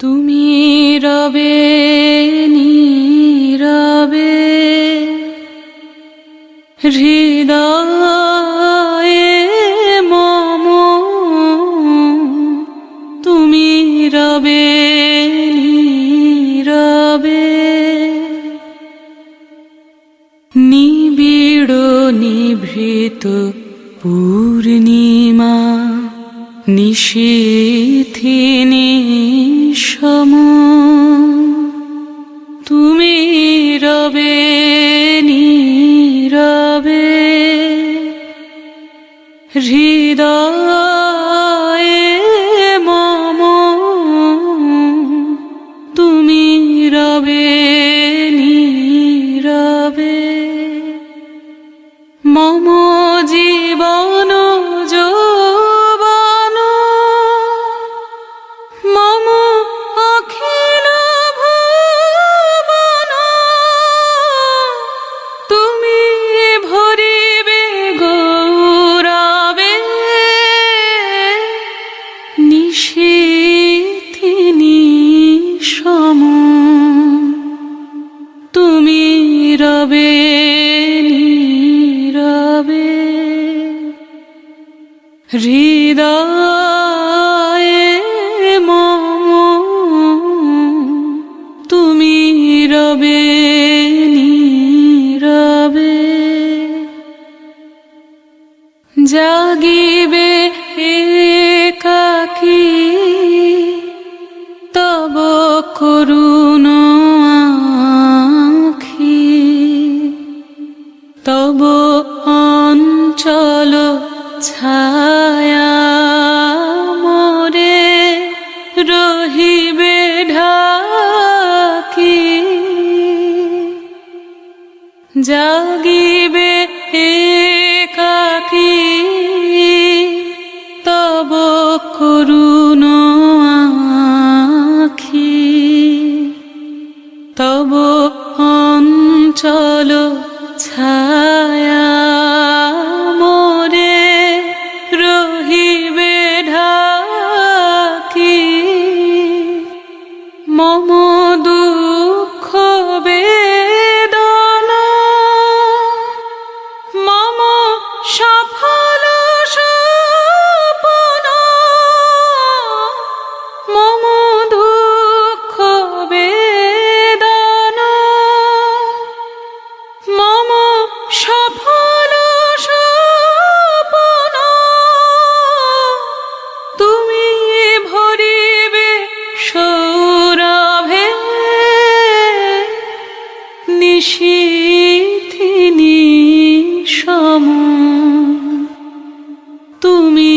তুমি রবে নীরবে হৃদয়ে মম, তুমি রবে নীরবে নিবিড় নিভৃত পূর্ণিমা নিশীথিনী সম, তুমি রবে নীরবে হৃদয়ে মম, তুমি রবে নীরবে মম জীবন যৌবন মম অখিল ভুবন, তুমি ভরিবে গৌরবে নিশীথিনী সম, তুমি রবে নীরবে হৃদয়ে মম, তুমি রবে নীরবে জাগিবে একাকী তব করুণ আঁখি, তব অঞ্চল ছায়া মোরে রহিবে ঢাকি, জাগিবে একাকী তব করুণ আঁখি, তব অঞ্চল ছায়া মোরে রহিবে ঢাকি, মম দুঃখ বেদনা মম সফল স্বপ্ন, মম দুঃখ বেদনা মম সফল স্বপ্ন, তুমি ভরিবে সৌরভে নিশীথিনী সম, তুমি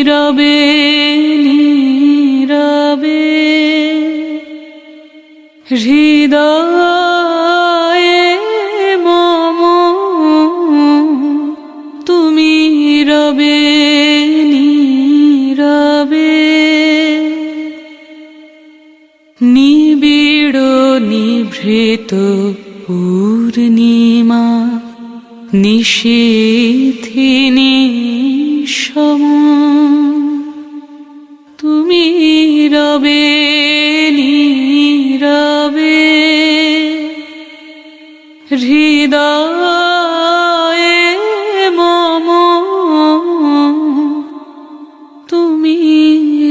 রবে নীরবে হৃদয়ে মম, তুমি রবে নীরবে নিবিড় নিভৃত পূর্ণিমা নিশীথিনী সম, তুমি রবে নীরবে হৃদয়ে মম, তুমি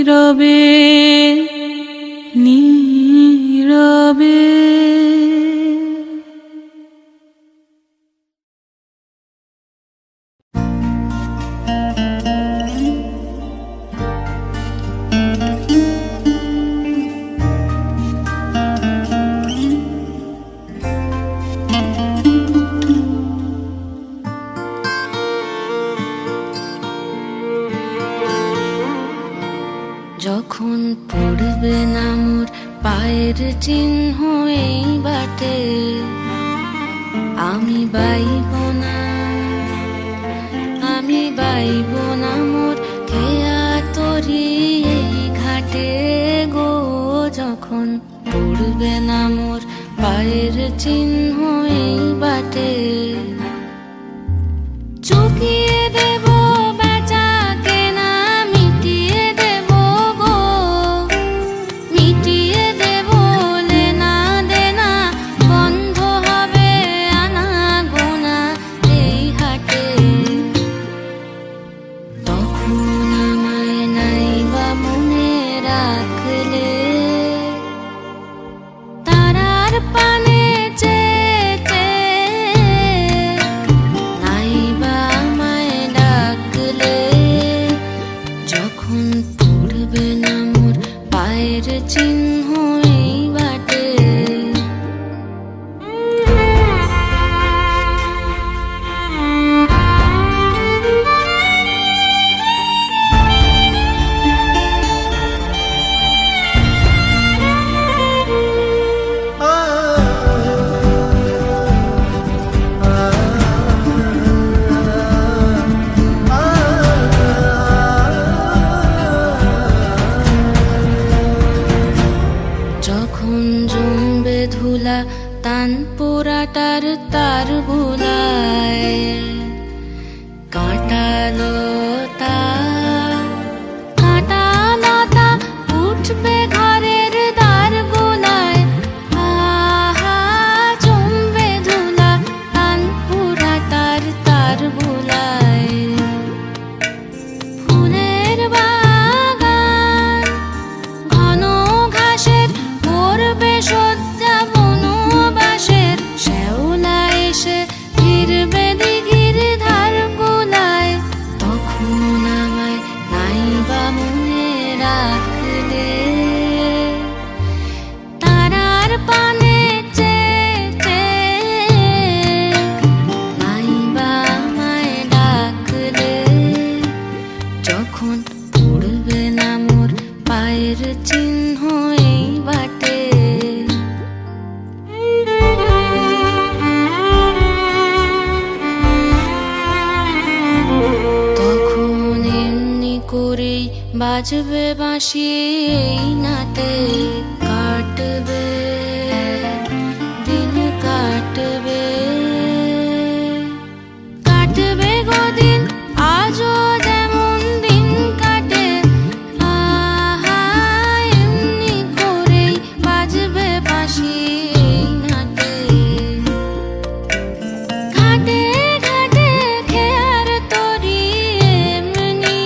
রবে নীরবে। যখন পড়বে না মোর পায়ের চিহ্ন এই বাটে, আমি বাইব না, আমি বাইব না মোর খেয়া তরি এই ঘাটে গো। যখন পড়বে না মোর পায়ের চিহ্ন এই বাটে, চুকিয়ে দেব বেচা কেনা, মিটিয়ে দেব গো, মিটিয়ে পায়ের চিহ্ন এই বাটে। যখন জমবে ধুলা তান পোড়াটার তার বুলায়, কাঁটালতা কাঁটালতা উঠবে ঘরের দ্বার গোলায়। আহা জমবে ধুলা তান পোড়াটার তার বুলায়। ফুলের বাগান ঘন ঘাসের করবে শয্যা বনবাসের, শ্যাওলা এসে ফিরবে দিঘির ধার গোলায়। তখন আমায় নাইবা মনে রাখলে, তারার পানে চেয়ে নাইবা আমায় ডাকলে। যখন পড়বে না মোর পায়ের চিহ্ন এই বাটে, তখন এমনি করেই বাজবে বাঁশি এই নাটে। কাটবে দিন কাটবে, কাটবে গদিন আজও যেমন দিন কাটে। আহা এমনি করেই বাজবে বাঁশি এই নাটে। ঘাটে ঘাটে খেয়ার তরি এমনি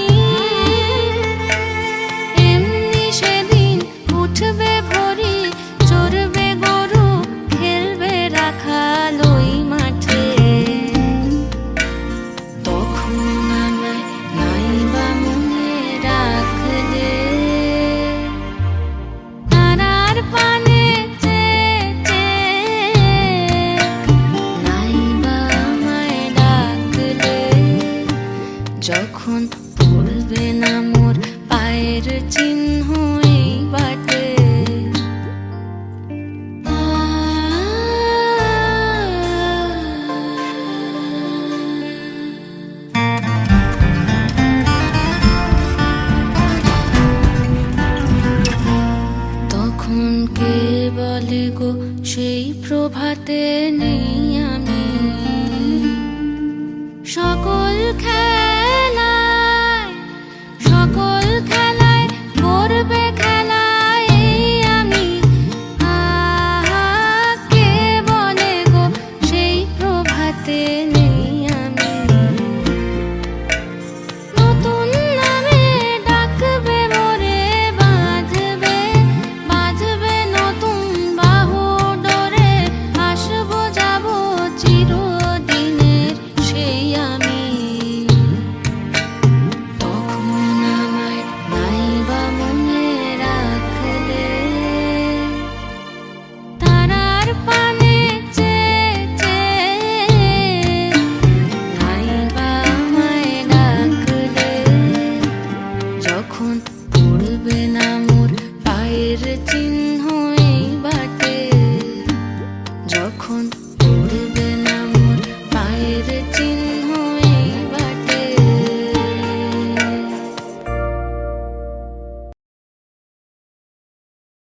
এমনি সেদিন উঠবে ভরি, চড়বে গরু খেলবে রাখাল ওই মাঠে। তখন আমায় নাইবা মনে রাখলে, তারার পানে চেয়ে নাইবা আমায় ডাকলে। যখন পড়বে না মোর পায়ের চিহ্ন এই বাটে। তখন কে বলে গো সেই প্রভাতে নেই আমি, সকল খেলায় সকল খেলায় করবে খেলায় এই আমি। আহা কে বলে গো সেই প্রভাতে নেই আমি। নতুন নামে ডাকবে মোরে, বাঁধবে বাঁধবে নতুন বাহু ডোরে। আসবো যাবো চিরদিনের সেই আমি। তখন আমায় নাইবা মনে রাখলে, তারার পানে চেয়ে নাইবা আমায় ডাকলে। যখন পড়বে না মোর পায়ের চিহ্ন এই বাটে, যখন